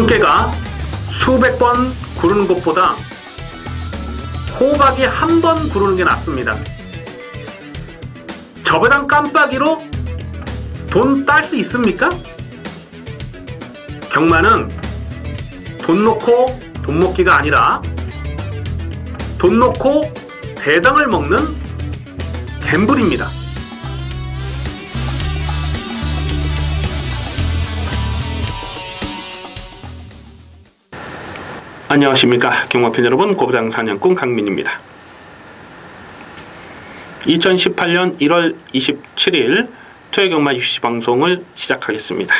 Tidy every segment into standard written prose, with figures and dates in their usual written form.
참깨가 수백 번 구르는 것보다 호박이 한 번 구르는 게 낫습니다. 저배당 깜빡이로 돈 딸 수 있습니까? 경마는 돈 놓고 돈 먹기가 아니라 돈 놓고 배당을 먹는 갬블입니다. 안녕하십니까 경마팬 여러분, 고부장 사냥꾼 강민입니다. 2018년 1월 27일 토요경마 유시 방송을 시작하겠습니다.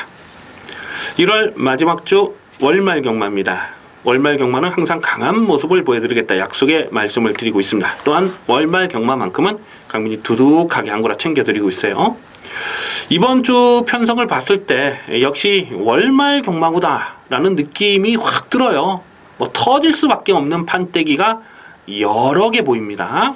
1월 마지막 주 월말 경마입니다. 월말 경마는 항상 강한 모습을 보여드리겠다 약속의 말씀을 드리고 있습니다. 또한 월말 경마만큼은 강민이 두둑하게 한구라 챙겨드리고 있어요. 이번 주 편성을 봤을 때 역시 월말 경마구다 라는 느낌이 확 들어요. 터질 수밖에 없는 판때기가 여러 개 보입니다.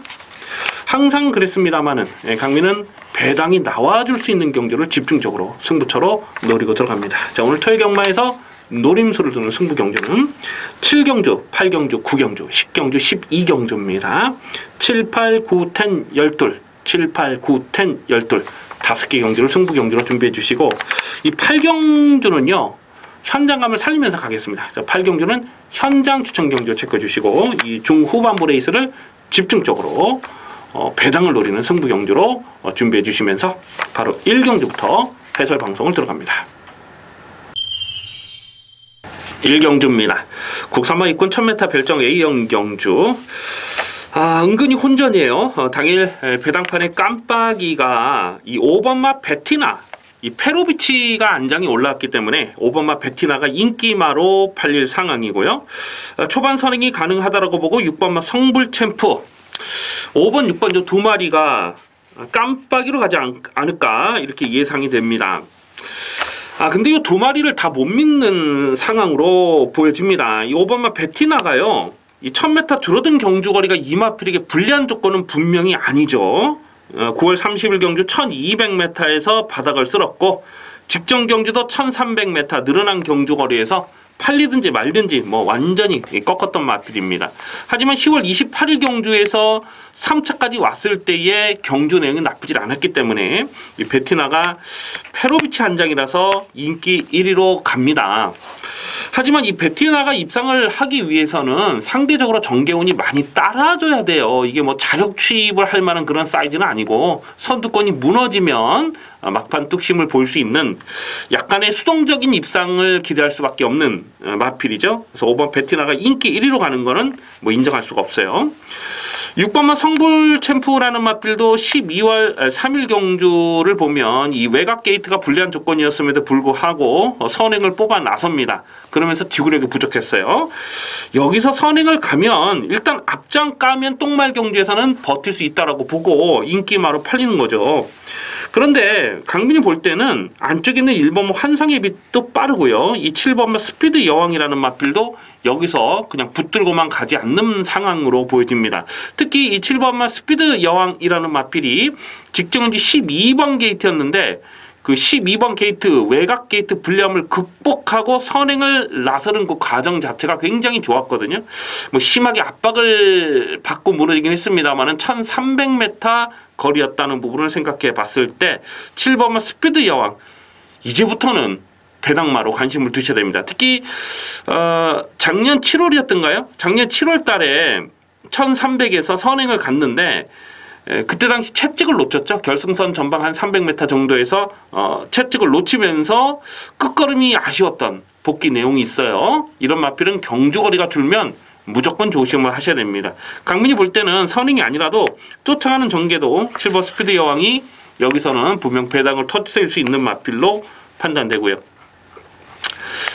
항상 그랬습니다만은 강민은 배당이 나와줄 수 있는 경주를 집중적으로 승부처로 노리고 들어갑니다. 자, 오늘 토요경마에서 노림수를 두는 승부 경주는 7경주, 8경주, 9경주, 10경주, 12경주입니다. 7, 8, 9, 10, 12, 7, 8, 9, 10, 12 5개 경주를 승부 경주로 준비해 주시고, 이 8경주는요 현장감을 살리면서 가겠습니다. 자, 8경주는 현장 추천 경주 체크해주시고, 이 중후반부 레이스를 집중적으로 배당을 노리는 승부 경주로 준비해 주시면서 바로 1경주부터 해설 방송을 들어갑니다. 1경주입니다. 국산마 입군 1000m 별정 A형 경주. 은근히 혼전이에요. 당일 배당판의 깜빡이가 이 5번마 베티나, 이 페로비치가 안장이 올라왔기 때문에 5번마 베티나가 인기마로 팔릴 상황이고요. 초반 선행이 가능하다라고 보고 6번마 성불챔프, 5번, 6번 요 두 마리가 깜빡이로 가지 않을까 이렇게 예상이 됩니다. 근데 이 두 마리를 다 못 믿는 상황으로 보여집니다. 이 5번마 베티나가요, 이 1000m 줄어든 경주거리가 이마필에게 불리한 조건은 분명히 아니죠. 9월 30일 경주 1200m에서 바닥을 쓸었고, 직전 경주도 1300m 늘어난 경주거리에서 팔리든지 말든지 완전히 꺾었던 마필입니다. 하지만 10월 28일 경주에서 3차까지 왔을 때의 경주 내용이 나쁘질 않았기 때문에 이 베티나가 페로비치 한 장이라서 인기 1위로 갑니다. 하지만 이 베티나가 입상을 하기 위해서는 상대적으로 정계운이 많이 따라줘야 돼요. 이게 자력 취입을 할 만한 그런 사이즈는 아니고, 선두권이 무너지면 막판 뚝심을 볼 수 있는 약간의 수동적인 입상을 기대할 수밖에 없는 마필이죠. 그래서 5번 베티나가 인기 1위로 가는 거는 인정할 수가 없어요. 6번마 성불챔프라는 마필도 12월 3일 경주를 보면 이 외곽 게이트가 불리한 조건이었음에도 불구하고 선행을 뽑아 나섭니다. 그러면서 지구력이 부족했어요. 여기서 선행을 가면 일단 앞장 까면 똥말 경주에서는 버틸 수 있다라고 보고 인기마로 팔리는 거죠. 그런데 강민이 볼 때는 안쪽에 있는 1번마 환상의 빛도 빠르고요. 이 7번마 스피드 여왕이라는 마필도 여기서 그냥 붙들고만 가지 않는 상황으로 보여집니다. 특히 이 7번마 스피드 여왕이라는 마필이 직전경주 12번 게이트였는데, 그 12번 게이트 외곽 게이트 불리함을 극복하고 선행을 나서는 그 과정 자체가 굉장히 좋았거든요. 심하게 압박을 받고 무너지긴 했습니다만은 1300m 거리였다는 부분을 생각해 봤을 때 7번마 스피드 여왕, 이제부터는 배당마로 관심을 두셔야 됩니다. 특히 작년 7월이었던가요? 작년 7월 달에 1300에서 선행을 갔는데 그때 당시 채찍을 놓쳤죠. 결승선 전방 한 300m 정도에서 채찍을 놓치면서 끝걸음이 아쉬웠던 복귀 내용이 있어요. 이런 마필은 경주거리가 줄면 무조건 조심을 하셔야 됩니다. 강민이 볼 때는 선행이 아니라도 쫓아가는 전개도 7번 스피드 여왕이 여기서는 분명 배당을 터뜨릴 수 있는 마필로 판단되고요.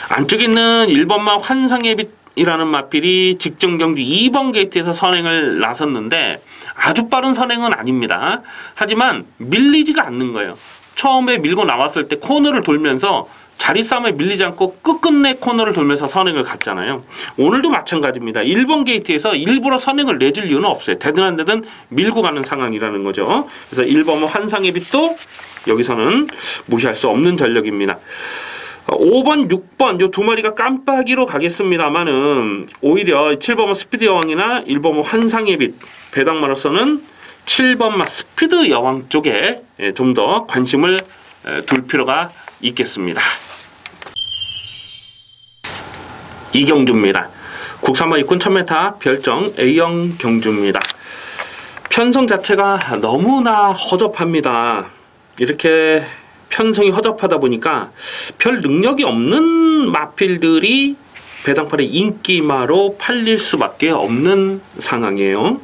안쪽에 있는 1번마 환상의 빛이라는 마필이 직전 경주 2번 게이트에서 선행을 나섰는데 아주 빠른 선행은 아닙니다. 하지만 밀리지가 않는 거예요. 처음에 밀고 나왔을 때 코너를 돌면서 자리 싸움에 밀리지 않고 끝끝내 코너를 돌면서 선행을 갔잖아요. 오늘도 마찬가지입니다. 1번 게이트에서 일부러 선행을 내줄 이유는 없어요. 되든 안 되든 밀고 가는 상황이라는 거죠. 그래서 1번마 환상의 빛도 여기서는 무시할 수 없는 전력입니다. 5번, 6번 요 두 마리가 깜빡이로 가겠습니다만은 오히려 7번마 스피드 여왕이나 1번마 환상의 빛 배당마로서는 7번마 스피드 여왕 쪽에 좀 더 관심을 둘 필요가 있겠습니다. 이경주입니다. 국산마 입군 1000m 별정 A형 경주입니다. 편성 자체가 너무나 허접합니다. 이렇게 편성이 허접하다 보니까 별 능력이 없는 마필들이 배당판의 인기마로 팔릴 수밖에 없는 상황이에요.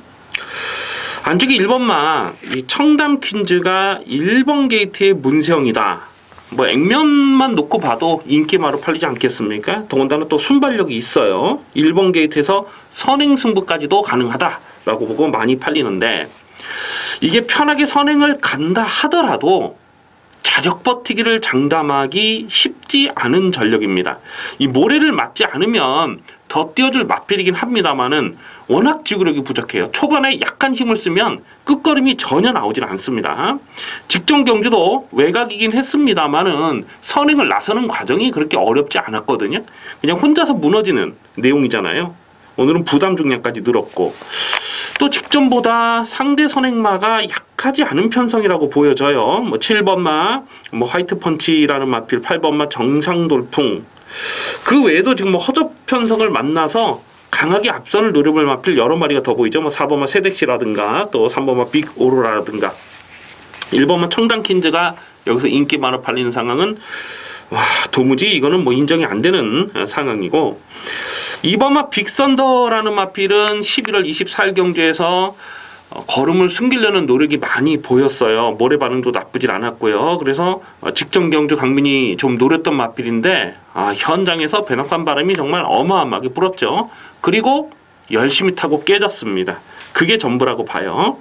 안쪽에 1번마 이 청담 퀸즈가 1번 게이트의 문세영이다. 뭐 액면만 놓고 봐도 인기마로 팔리지 않겠습니까? 더군다나 또 순발력이 있어요. 1번 게이트에서 선행 승부까지도 가능하다라고 보고 많이 팔리는데, 이게 편하게 선행을 간다 하더라도 자력 버티기를 장담하기 쉽지 않은 전력입니다. 이 모래를 맞지 않으면 더 뛰어줄 마필이긴 합니다만은 워낙 지구력이 부족해요. 초반에 약간 힘을 쓰면 끝걸음이 전혀 나오질 않습니다. 직전 경주도 외곽이긴 했습니다만은 선행을 나서는 과정이 그렇게 어렵지 않았거든요. 그냥 혼자서 무너지는 내용이잖아요. 오늘은 부담 중량까지 늘었고, 또 직전보다 상대 선행마가 약하지 않은 편성이라고 보여져요. 뭐 7번마 뭐 화이트 펀치라는 마필, 8번마 정상 돌풍, 그 외에도 지금 뭐 허접 편성을 만나서 강하게 앞선을 노려볼 마필 여러 마리가 더 보이죠. 뭐 4번마 세덱시라든가 또 3번마 빅 오로라라든가 1번마 청담 퀸즈가 여기서 인기만으로 팔리는 상황은 도무지 이거는 뭐 인정이 안 되는 상황이고, 2번마 빅선더라는 마필은 11월 24일 경주에서 걸음을 숨기려는 노력이 많이 보였어요. 모래 반응도 나쁘질 않았고요. 그래서 직전 경주 강민이 좀 노렸던 마필인데 현장에서 배낭판 바람이 정말 어마어마하게 불었죠. 그리고 열심히 타고 깨졌습니다. 그게 전부라고 봐요.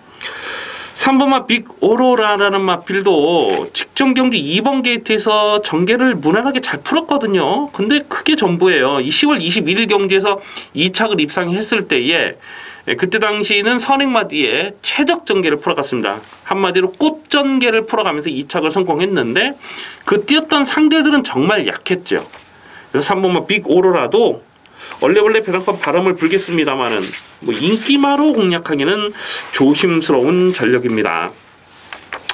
3번마 빅 오로라라는 마필도 직전 경주 2번 게이트에서 전개를 무난하게 잘 풀었거든요. 근데 그게 전부예요. 이 10월 21일 경주에서 2착을 입상했을 때에 그때 당시에는 선행마 뒤에 최적 전개를 풀어갔습니다. 한마디로 꽃 전개를 풀어가면서 2착을 성공했는데 그 뛰었던 상대들은 정말 약했죠. 그래서 3번마 빅 오로라도 원래 배당판 바람을 불겠습니다만은 뭐 인기마로 공략하기는 조심스러운 전력입니다.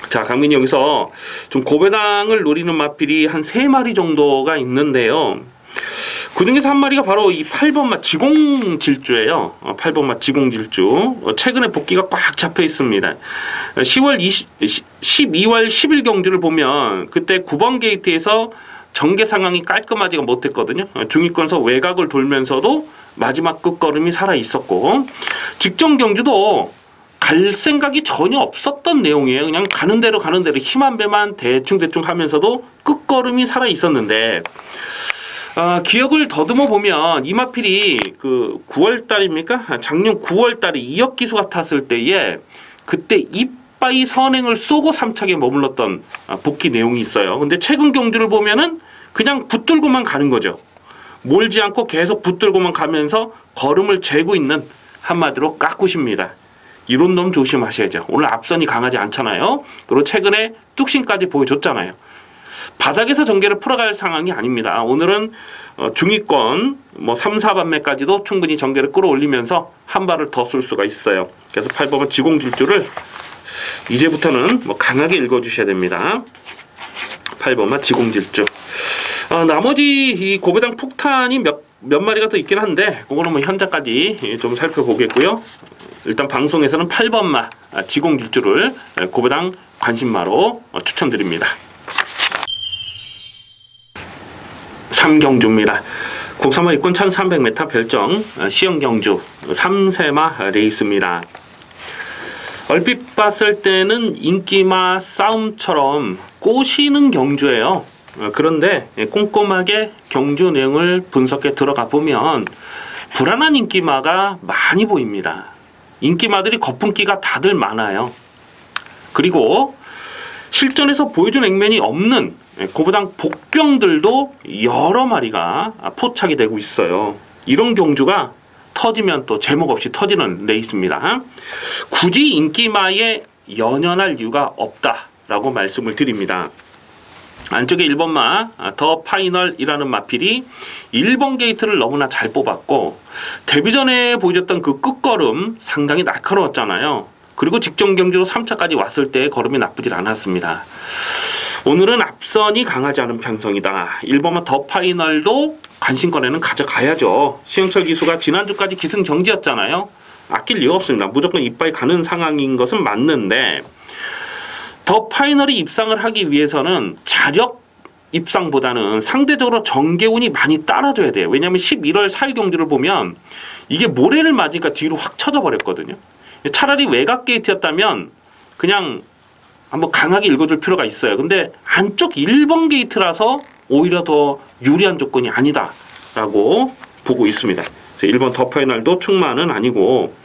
자, 강민이 여기서 좀 고배당을 노리는 마필이 한 3마리 정도가 있는데요. 그 중에서 한 마리가 바로 이 8번마 지공질주예요. 8번마 지공질주. 최근에 복귀가 꽉 잡혀 있습니다. 12월 10일 경주를 보면 그때 9번 게이트에서 전개 상황이 깔끔하지가 못했거든요. 중위권에서 외곽을 돌면서도 마지막 끝걸음이 살아 있었고, 직전 경주도 갈 생각이 전혀 없었던 내용이에요. 그냥 가는 대로 힘 한 배만 대충 하면서도 끝걸음이 살아 있었는데, 기억을 더듬어 보면 이 마필이 그 9월 달입니까? 작년 9월 달에 2억 기수가 탔을 때에 그때 이빠이 선행을 쏘고 3착에 머물렀던 복귀 내용이 있어요. 근데 최근 경주를 보면은 그냥 붙들고만 가는 거죠. 몰지 않고 계속 붙들고만 가면서 걸음을 재고 있는, 한마디로 깎구십니다. 이런 놈 조심하셔야죠. 오늘 앞선이 강하지 않잖아요. 그리고 최근에 뚝심까지 보여줬잖아요. 바닥에서 전개를 풀어갈 상황이 아닙니다. 오늘은 중위권 뭐 3, 4반매까지도 충분히 전개를 끌어올리면서 한 발을 더 쏠 수가 있어요. 그래서 8번은 지공질주를 이제부터는 뭐 강하게 읽어주셔야 됩니다. 8번만 지공질주. 나머지 이 고배당 폭탄이 몇 마리가 더 있긴 한데 그거는 뭐 현장까지 좀 살펴보겠고요. 일단 방송에서는 8번마 지공질주를 고배당 관심마로 추천드립니다. 3경주입니다. 국산마 입군 1300m 별정 시형경주 3세마 레이스입니다. 얼핏 봤을 때는 인기마 싸움처럼 꼬시는 경주예요. 그런데 꼼꼼하게 경주 내용을 분석해 들어가 보면 불안한 인기마가 많이 보입니다. 인기마들이 거품기가 다들 많아요. 그리고 실전에서 보여준 액면이 없는 고배당 복병들도 여러 마리가 포착이 되고 있어요. 이런 경주가 터지면 또 제목 없이 터지는 레이스입니다. 굳이 인기마에 연연할 이유가 없다라고 말씀을 드립니다. 안쪽에 1번마 더 파이널이라는 마필이 1번 게이트를 너무나 잘 뽑았고 데뷔전에 보여줬던 그 끝걸음 상당히 날카로웠잖아요. 그리고 직전 경주로 3차까지 왔을 때 걸음이 나쁘질 않았습니다. 오늘은 앞선이 강하지 않은 편성이다. 1번마 더 파이널도 관심권에는 가져가야죠. 시영철 기수가 지난주까지 기승정지였잖아요. 아낄 이유 없습니다. 무조건 이빠이 가는 상황인 것은 맞는데 더 파이널이 입상을 하기 위해서는 자력 입상보다는 상대적으로 정계운이 많이 따라줘야 돼요. 왜냐하면 11월 4일 경주를 보면 이게 모래를 맞으니까 뒤로 확 쳐져 버렸거든요. 차라리 외곽 게이트였다면 그냥 한번 강하게 읽어줄 필요가 있어요. 근데 안쪽 1번 게이트라서 오히려 더 유리한 조건이 아니다라고 보고 있습니다. 1번 더 파이널도 충만은 아니고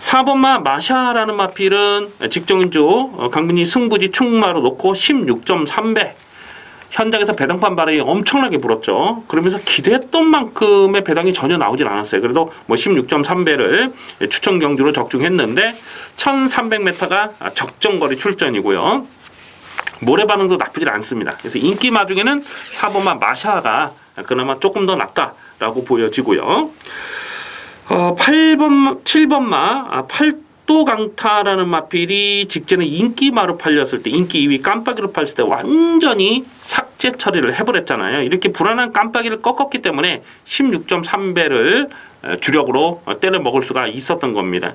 4번마 마샤라는 마필은 직전주 강민이 승부지 충마로 놓고 16.3배 현장에서 배당판 바람이 엄청나게 불었죠. 그러면서 기대했던 만큼의 배당이 전혀 나오질 않았어요. 그래도 뭐 16.3배를 추천 경주로 적중했는데 1300m가 적정거리 출전이고요. 모래 반응도 나쁘질 않습니다. 그래서 인기 마중에는 4번마 마샤가 그나마 조금 더 낫다라고 보여지고요. 7번마 팔도강타라는 마필이 직전에 인기마로 팔렸을 때 인기 2위 깜빡이로 팔렸을 때 완전히 삭제 처리를 해버렸잖아요. 이렇게 불안한 깜빡이를 꺾었기 때문에 16.3배를 주력으로 때려 먹을 수가 있었던 겁니다.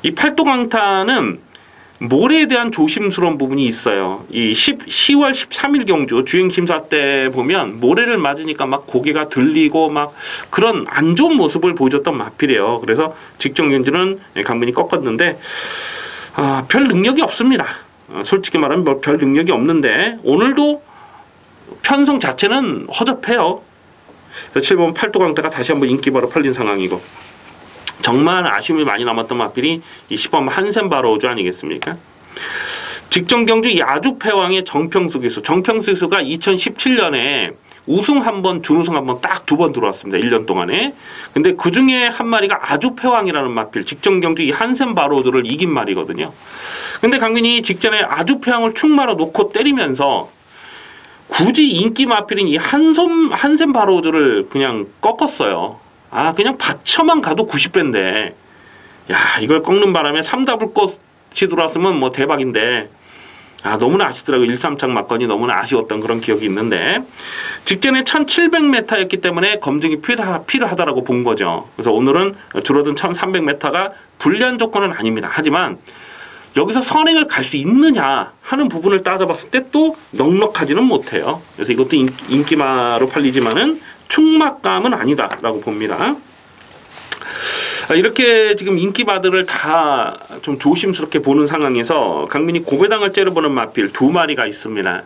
이 팔도강타는 모래에 대한 조심스러운 부분이 있어요. 이 10월 13일 경주 주행심사 때 보면 모래를 맞으니까 막 고개가 들리고 막 그런 안 좋은 모습을 보여줬던 마필이에요. 그래서 직전 경주는 강민이 꺾었는데 별 능력이 없습니다. 솔직히 말하면 뭐 별 능력이 없는데 오늘도 편성 자체는 허접해요. 7번 팔도강타가 다시 한번 인기바로 팔린 상황이고 정말 아쉬움이 많이 남았던 마필이 이 10번 한센바로우즈 아니겠습니까? 직전 경주 야주패왕의 정평수 기수. 정평수 기수가 2017년에 우승 한 번, 준우승 한 번 딱 2번 들어왔습니다. 1년 동안에. 근데 그 중에 한 마리가 아주패왕이라는 마필. 직전 경주 이 한센바로우즈를 이긴 말이거든요. 근데 강민이 직전에 아주패왕을 충마로 놓고 때리면서 굳이 인기 마필인 이 한센바로우즈를 그냥 꺾었어요. 그냥 받쳐만 가도 90배인데 야 이걸 꺾는 바람에 3더블꽃이 들어왔으면 뭐 대박인데 너무나 아쉽더라고요. 1, 3창 막건이 너무나 아쉬웠던 그런 기억이 있는데 직전에 1700m였기 때문에 검증이 필요하다라고 본 거죠. 그래서 오늘은 줄어든 1300m가 불리한 조건은 아닙니다. 하지만 여기서 선행을 갈 수 있느냐 하는 부분을 따져봤을 때 또 넉넉하지는 못해요. 그래서 이것도 인기마로 팔리지만은 충막감은 아니다라고 봅니다. 이렇게 지금 인기마들을 다 좀 조심스럽게 보는 상황에서 강민이 고배당을 째려보는 마필 2마리가 있습니다.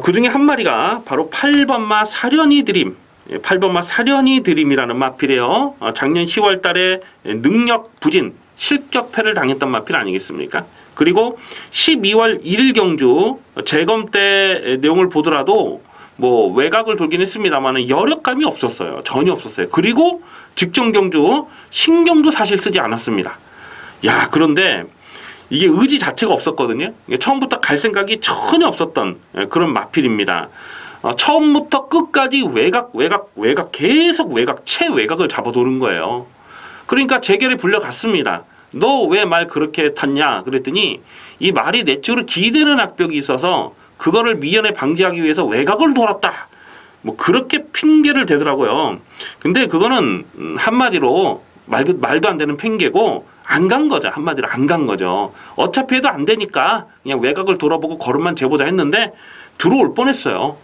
그 중에 한 마리가 바로 8번마 사련이 드림. 8번마 사련이 드림이라는 마필이에요. 작년 10월 달에 능력 부진, 실격패를 당했던 마필 아니겠습니까? 그리고 12월 1일 경주 재검 때 내용을 보더라도 뭐 외곽을 돌긴 했습니다만 여력감이 없었어요. 전혀 없었어요. 그리고 직전 경주 신경도 사실 쓰지 않았습니다. 그런데 이게 의지 자체가 없었거든요. 처음부터 갈 생각이 전혀 없었던 그런 마필입니다. 처음부터 끝까지 외곽 계속 최외곽을 잡아도는 거예요. 그러니까 재결에 불려갔습니다. 너 왜 말 그렇게 탔냐 그랬더니 이 말이 내 쪽으로 기대는 악벽이 있어서 그거를 미연에 방지하기 위해서 외곽을 돌았다. 뭐 그렇게 핑계를 대더라고요. 근데 그거는 한마디로 말도 안 되는 핑계고 안 간 거죠. 한마디로 안 간 거죠. 어차피 해도 안 되니까 그냥 외곽을 돌아보고 걸음만 재보자 했는데 들어올 뻔했어요.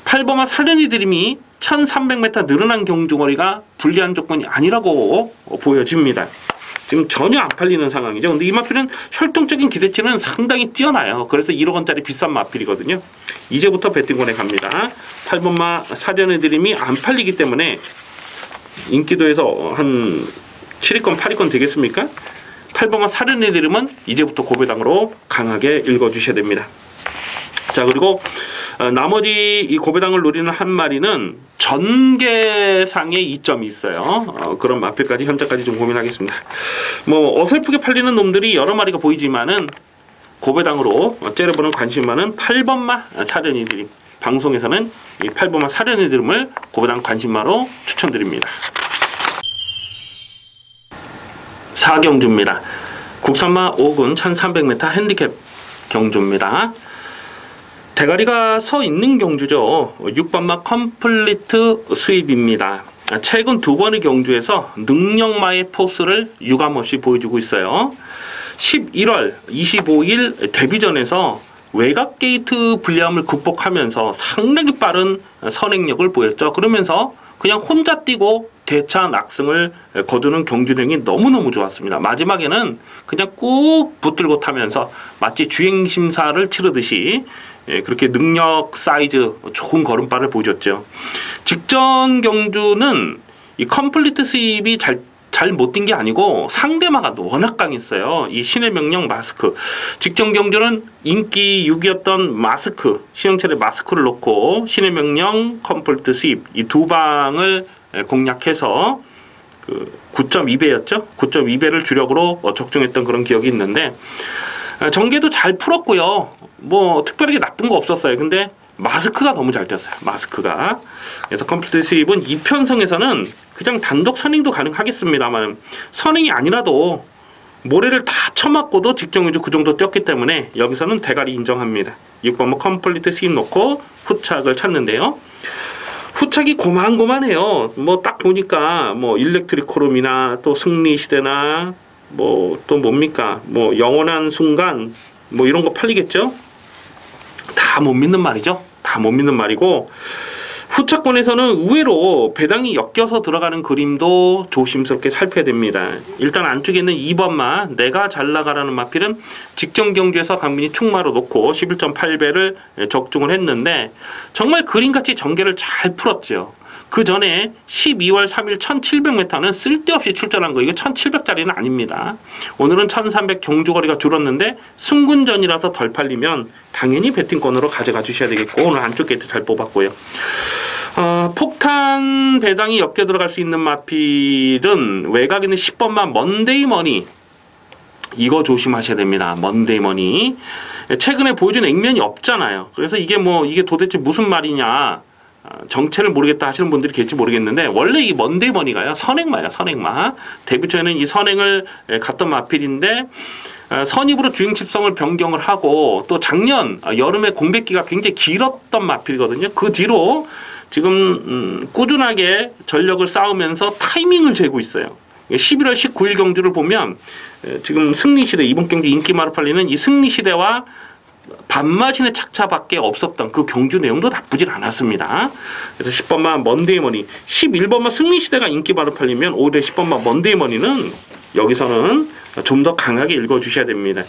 8번마 사련이 드림이 1300m 늘어난 경주거리가 불리한 조건이 아니라고 보여집니다. 지금 전혀 안 팔리는 상황이죠. 근데 이 마필은 혈통적인 기대치는 상당히 뛰어나요. 그래서 1억 원짜리 비싼 마필이거든요. 이제부터 배팅권에 갑니다. 8번마 사련의 드림이 안 팔리기 때문에 인기도에서 한 7위권, 8위권 되겠습니까? 8번마 사련의 드림은 이제부터 고배당으로 강하게 읽어주셔야 됩니다. 자, 그리고 나머지 이 고배당을 노리는 한 마리는 전개상의 이점이 있어요. 그런 마필까지 현재까지 좀 고민하겠습니다. 뭐 어설프게 팔리는 놈들이 여러 마리가 보이지만은 고배당으로 째려보는 관심 많은 8번마 사려니 드림. 방송에서는 이 8번마 사려니 드림을 고배당 관심마로 추천드립니다. 4경주입니다. 국산마 5군 1300m 핸디캡 경주입니다. 대가리가 서 있는 경주죠. 6번마 컴플리트 수입입니다. 최근 두 번의 경주에서 능력마의 포스를 유감없이 보여주고 있어요. 11월 25일 데뷔전에서 외곽 게이트 불리함을 극복하면서 상당히 빠른 선행력을 보였죠. 그러면서 그냥 혼자 뛰고 대차 낙승을 거두는 경주력이 너무너무 좋았습니다. 마지막에는 그냥 꾹 붙들고 타면서 마치 주행심사를 치르듯이 그렇게 능력 사이즈 좋은 걸음발을 보여줬죠. 직전 경주는 이 컴플리트 스윕이 잘 못 뛴 게 아니고 상대마가 워낙 강했어요. 이 신의 명령 마스크. 직전 경주는 인기 6위였던 마스크, 신형철의 마스크를 놓고 신의 명령, 컴플리트 스윕 이 두 방을 공략해서 그 9.2배였죠. 9.2배를 주력으로 적중했던 그런 기억이 있는데 전개도 잘 풀었고요. 뭐 특별하게 나쁜 거 없었어요. 근데 마스크가 너무 잘 뛰었어요. 마스크가. 그래서 컴플리트 스윕은 2편성에서는 그냥 단독 선행도 가능하겠습니다만 선행이 아니라도 모래를 다 쳐맞고도 직전위주 그 정도 뛰었기 때문에 여기서는 대가리 인정합니다. 6번 컴플리트 스윕 놓고 후착을 찾는데요. 후착이 고만고만해요. 뭐 딱 보니까 뭐 일렉트리코름이나 또 승리시대나 뭐 또 뭡니까 뭐 영원한 순간 뭐 이런 거 팔리겠죠. 다 못 믿는 말이죠. 다 못 믿는 말이고 후차권에서는 의외로 배당이 엮여서 들어가는 그림도 조심스럽게 살펴야 됩니다. 일단 안쪽에 있는 2번마 내가 잘 나가라는 마필은 직전 경주에서 강민이 축마로 놓고 11.8배를 적중을 했는데 정말 그림같이 전개를 잘 풀었죠. 그 전에 12월 3일 1700m는 쓸데없이 출전한 거. 이거 1700짜리는 아닙니다. 오늘은 1300 경주거리가 줄었는데 승군전이라서 덜 팔리면 당연히 배팅권으로 가져가 주셔야 되겠고 오늘 안쪽 게이트 잘 뽑았고요. 폭탄 배당이 엮여 들어갈 수 있는 마필은 외곽에 있는 10번마 먼데이머니. 이거 조심하셔야 됩니다. 먼데이머니. 최근에 보여준 액면이 없잖아요. 그래서 이게 도대체 무슨 말이냐. 정체를 모르겠다 하시는 분들이 계실지 모르겠는데 원래 이 먼데이머니가요 선행마예요. 선행마. 데뷔 초에는 이 선행을 갔던 마필인데 선입으로 주행집성을 변경을 하고 또 작년 여름에 공백기가 굉장히 길었던 마필이거든요. 그 뒤로 지금 꾸준하게 전력을 쌓으면서 타이밍을 재고 있어요. 11월 19일 경주를 보면 지금 승리시대 이번 경주 인기마로 팔리는 이 승리시대와 반마신의 착차밖에 없었던 그 경주 내용도 나쁘진 않았습니다. 그래서 10번마 먼데이머니 11번마 승리시대가 인기마로 팔리면 오히려 10번마 먼데이머니는 여기서는 좀 더 강하게 읽어주셔야 됩니다.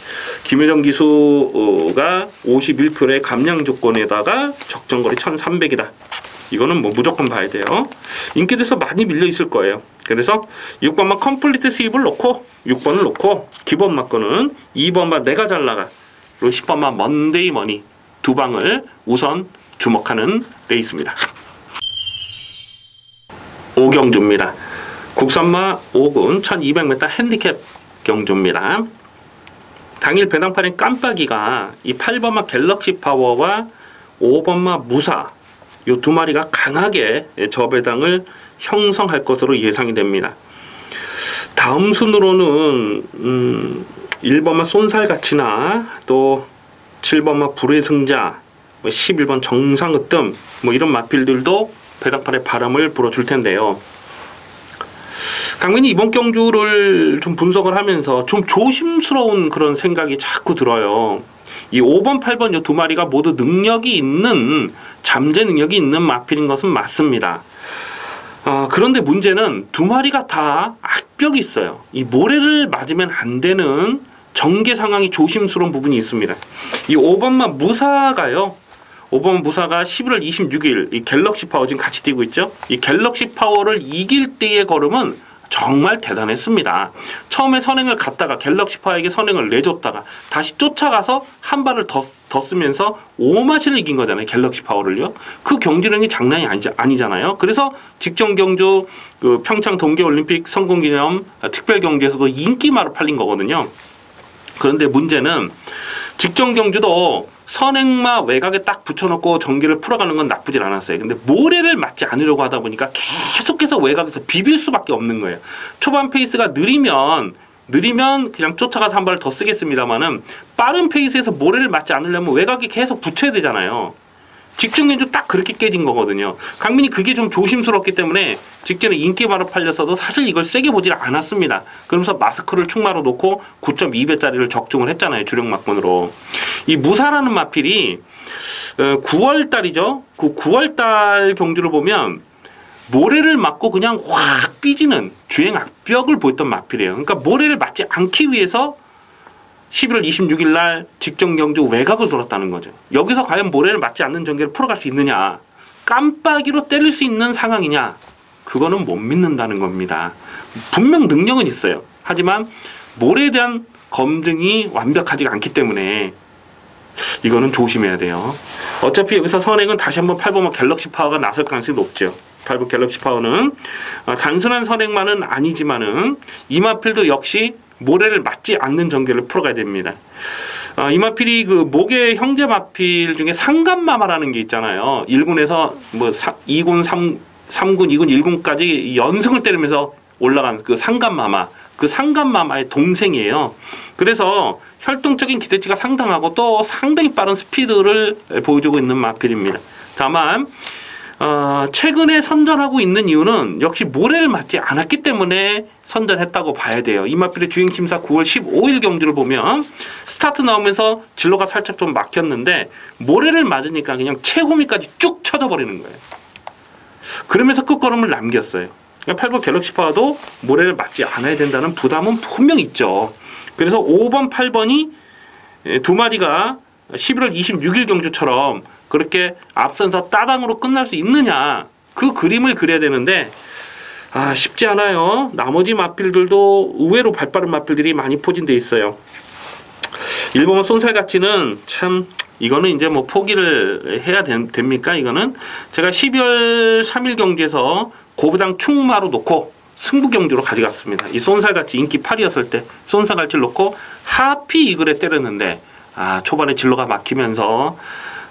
김효정 기수가 51%의 감량 조건에다가 적정거리 1300이다. 이거는 뭐 무조건 봐야 돼요. 인기도에서 많이 밀려 있을 거예요. 그래서 6번마 컴플리트 스윕을 놓고 6번을 놓고 기본 막거는 2번마 내가 잘 나가 그리고 10번마 먼데이머니 두 방을 우선 주목하는 레이스입니다. 5경주입니다. 국산마 5군 1200m 핸디캡 경주입니다. 당일 배당판의 깜빡이가 이 8번마 갤럭시 파워와 5번마 무사 이 두 마리가 강하게 저배당을 형성할 것으로 예상이 됩니다. 다음 순으로는 1번마 쏜살같이나 또 7번마 불의 승자 11번 정상으뜸 뭐 이런 마필들도 배당판에 바람을 불어줄 텐데요. 강민이 이번 경주를 좀 분석을 하면서 좀 조심스러운 그런 생각이 자꾸 들어요. 이 5번, 8번 이 두 마리가 모두 능력이 있는 잠재 능력이 있는 마필인 것은 맞습니다. 그런데 문제는 두 마리가 다 악벽이 있어요. 이 모래를 맞으면 안 되는 전개 상황이 조심스러운 부분이 있습니다. 이 5번마 무사가요. 5번 무사가 11월 26일 이 갤럭시 파워 지금 같이 뛰고 있죠. 이 갤럭시 파워를 이길 때의 걸음은 정말 대단했습니다. 처음에 선행을 갔다가 갤럭시 파워에게 선행을 내줬다가 다시 쫓아가서 한 발을 더 쓰면서 오마신을 이긴 거잖아요. 갤럭시 파워를요. 그 경주력이 장난이 아니잖아요. 그래서 직전 경주 그 평창 동계올림픽 성공기념 특별 경주에서도 인기마로 팔린 거거든요. 그런데 문제는 직전 경주도 선행마 외곽에 딱 붙여놓고 전기를 풀어가는 건 나쁘진 않았어요. 근데 모래를 맞지 않으려고 하다 보니까 계속해서 외곽에서 비빌 수밖에 없는 거예요. 초반 페이스가 느리면 그냥 쫓아가서 한 발을 더 쓰겠습니다만은 빠른 페이스에서 모래를 맞지 않으려면 외곽에 계속 붙여야 되잖아요. 직전 경주 딱 그렇게 깨진 거거든요. 강민이 그게 좀 조심스럽기 때문에 직전에 인기마로 팔렸어도 사실 이걸 세게 보질 않았습니다. 그러면서 마스크를 충마로 놓고 9.2배짜리를 적중을 했잖아요. 주력 막권으로. 이 무사라는 마필이 9월달이죠. 그 9월달 경주를 보면 모래를 맞고 그냥 확 삐지는 주행 악벽을 보였던 마필이에요. 그러니까 모래를 맞지 않기 위해서 11월 26일 날 직전 경주 외곽을 돌았다는 거죠. 여기서 과연 모래를 맞지 않는 전개를 풀어갈 수 있느냐, 깜빡이로 때릴 수 있는 상황이냐, 그거는 못 믿는다는 겁니다. 분명 능력은 있어요. 하지만 모래에 대한 검증이 완벽하지 않기 때문에 이거는 조심해야 돼요. 어차피 여기서 선행은 다시 한번 8번마 갤럭시 파워가 나설 가능성이 높죠. 8번 갤럭시 파워는 단순한 선행만은 아니지만은 이마필도 역시 모래를 맞지 않는 전개를 풀어가야 됩니다. 이마필이 그 목의 형제 마필 중에 상간마마라는 게 있잖아요. 1군에서 뭐 2군, 3군, 2군, 1군까지 연승을 때리면서 올라간 그 상간마마. 그 상간마마의 동생이에요. 그래서 혈통적인 기대치가 상당하고 또 상당히 빠른 스피드를 보여주고 있는 마필입니다. 다만 최근에 선전하고 있는 이유는 역시 모래를 맞지 않았기 때문에 선전했다고 봐야 돼요. 이마필의 주행심사 9월 15일 경주를 보면 스타트 나오면서 진로가 살짝 좀 막혔는데 모래를 맞으니까 그냥 최후미까지 쭉 쳐져버리는 거예요. 그러면서 끝걸음을 남겼어요. 8번 갤럭시 파워도 모래를 맞지 않아야 된다는 부담은 분명 있죠. 그래서 5번, 8번이 두 마리가 11월 26일 경주처럼 그렇게 앞선서 따당으로 끝날 수 있느냐, 그 그림을 그려야 되는데 쉽지 않아요. 나머지 마필들도 의외로 발빠른 마필들이 많이 포진돼 있어요. 1번은 쏜살가치는 참 이거는 이제 뭐 포기를 해야 됩니까? 이거는 제가 12월 3일 경기에서 고부당 충마로 놓고 승부 경주로 가져갔습니다. 이 쏜살같이 인기 8이었을 때 쏜살같이를 놓고 하피 이글에 때렸는데 초반에 진로가 막히면서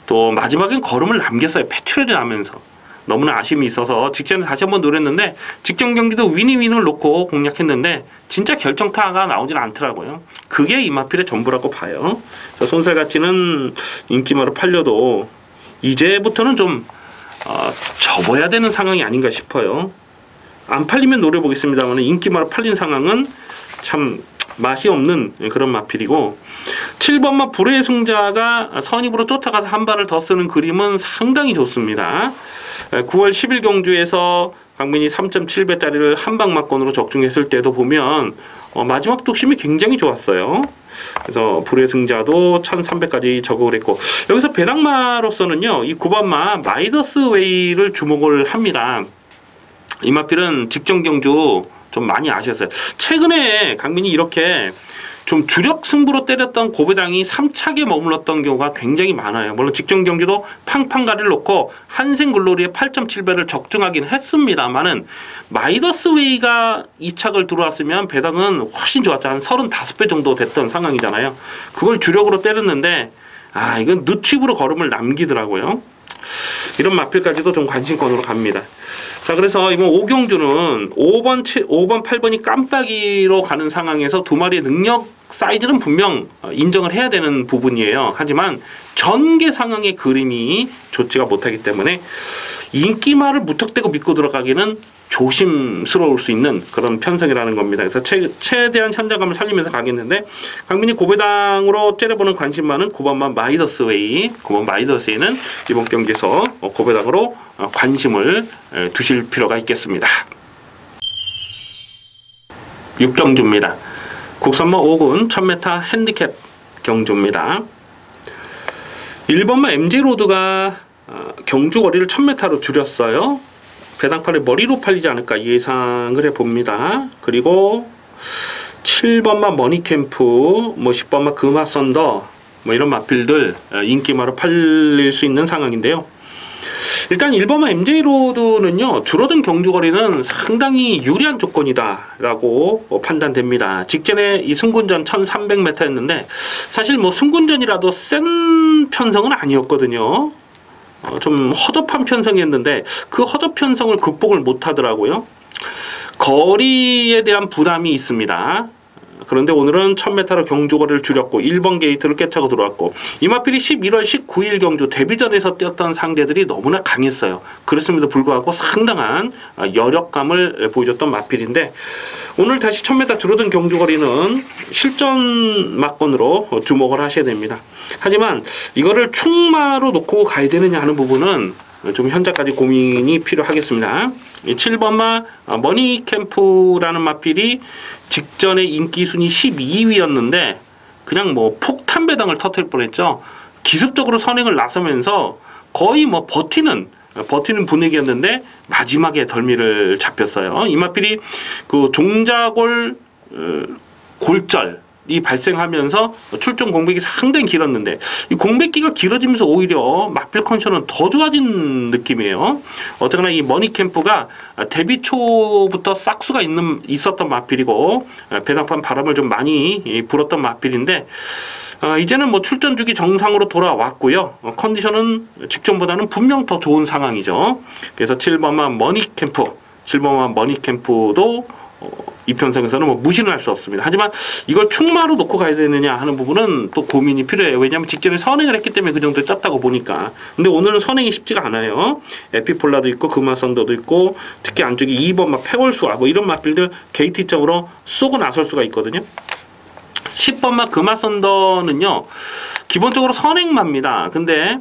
또 마지막엔 걸음을 남겼어요. 패출이 나면서 너무나 아쉬움이 있어서 직전에 다시 한번 노렸는데 직전 경기도 위닝을 놓고 공략했는데 진짜 결정타가 나오질 않더라고요. 그게 이마필의 전부라고 봐요. 쏜살같이는 인기마로 팔려도 이제부터는 좀 접어야 되는 상황이 아닌가 싶어요. 안 팔리면 노려보겠습니다만 인기마로 팔린 상황은 참 맛이 없는 그런 마필이고 7번마 불의 승자가 선입으로 쫓아가서 한 발을 더 쓰는 그림은 상당히 좋습니다. 9월 10일 경주에서 강민이 3.7배짜리를 한방막권으로 적중했을 때도 보면 마지막 독심이 굉장히 좋았어요. 그래서 불의 승자도 1300까지 적응을 했고 여기서 배당마로서는요 이 9번마 마이더스 웨이를 주목을 합니다. 이마필은 직전 경주 좀 많이 아쉬웠어요. 최근에 강민이 이렇게 좀 주력 승부로 때렸던 고배당이 3착에 머물렀던 경우가 굉장히 많아요. 물론 직전 경기도 팡팡가리를 놓고 한생글로리의 8.7배를 적중하긴 했습니다만은 마이더스웨이가 2착을 들어왔으면 배당은 훨씬 좋았죠. 한 35배 정도 됐던 상황이잖아요. 그걸 주력으로 때렸는데 이건 늦춥으로 걸음을 남기더라고요. 이런 마필까지도 좀 관심권으로 갑니다. 자, 그래서 이번 5경주는 5번, 8번이 깜빡이로 가는 상황에서 두 마리의 능력 사이즈는 분명 인정을 해야 되는 부분이에요. 하지만 전개 상황의 그림이 좋지가 못하기 때문에 인기마를 무턱대고 믿고 들어가기는 조심스러울 수 있는 그런 편성이라는 겁니다. 그래서 최대한 현장감을 살리면서 가겠는데 강민이 고배당으로 째려보는 관심만은 9번만 마이더스웨이, 9번 마이더스웨이는 이번 경기에서 고배당으로 관심을 두실 필요가 있겠습니다. 6경주입니다. 국산마 5군 1000m 핸디캡 경주입니다. 1번마 MJ로드가 경주 거리를 1000m로 줄였어요. 배당판을 머리로 팔리지 않을까 예상을 해봅니다. 그리고 7번마 머니캠프, 10번마 금화썬더 이런 마필들 인기마로 팔릴 수 있는 상황인데요. 일단 1번마 MJ로드는요 줄어든 경주거리는 상당히 유리한 조건이다라고 판단됩니다. 직전에 이 승군전 1300m였는데 사실 뭐 승군전이라도 센 편성은 아니었거든요. 좀 허접한 편성이었는데 그 허접 편성을 극복을 못하더라고요. 거리에 대한 부담이 있습니다. 그런데 오늘은 1000m로 경주거리를 줄였고 1번 게이트를 꿰차고 들어왔고 이마필이 11월 19일 경주 데뷔전에서 뛰었던 상대들이 너무나 강했어요. 그랬음에도 불구하고 상당한 여력감을 보여줬던 마필인데 오늘 다시 1000m 줄어든 경주거리는 실전 막건으로 주목을 하셔야 됩니다. 하지만 이거를 충마로 놓고 가야 되느냐 하는 부분은 좀 현재까지 고민이 필요하겠습니다. 7번마 머니캠프라는 마필이 직전에 인기 순위 12위였는데 그냥 뭐 폭탄 배당을 터뜨릴 뻔했죠. 기습적으로 선행을 나서면서 거의 뭐 버티는 분위기였는데 마지막에 덜미를 잡혔어요. 이 마필이 그 종자골 골절이 발생하면서 출전 공백이 상당히 길었는데 이 공백기가 길어지면서 오히려 마필 컨디션은 더 좋아진 느낌이에요. 어쨌거나 이 머니캠프가 데뷔 초부터 싹수가 있었던 마필이고 배당판 바람을 좀 많이 불었던 마필인데 이제는 뭐 출전 주기 정상으로 돌아왔고요. 컨디션은 직전보다는 분명 더 좋은 상황이죠. 그래서 7번만 머니캠프도 이 편성에서는 뭐 무시는 할 수 없습니다. 하지만 이걸 충마로 놓고 가야 되느냐 하는 부분은 또 고민이 필요해요. 왜냐하면 직전에 선행을 했기 때문에 그 정도 쪘다고 보니까. 근데 오늘은 선행이 쉽지가 않아요. 에피폴라도 있고 금화선더도 있고 특히 안쪽에 2번 막 페월수아 뭐 이런 맛들들 게이트적으로 쏘고 나설 수가 있거든요. 10번마 금화선더는요 기본적으로 선행마입니다. 근데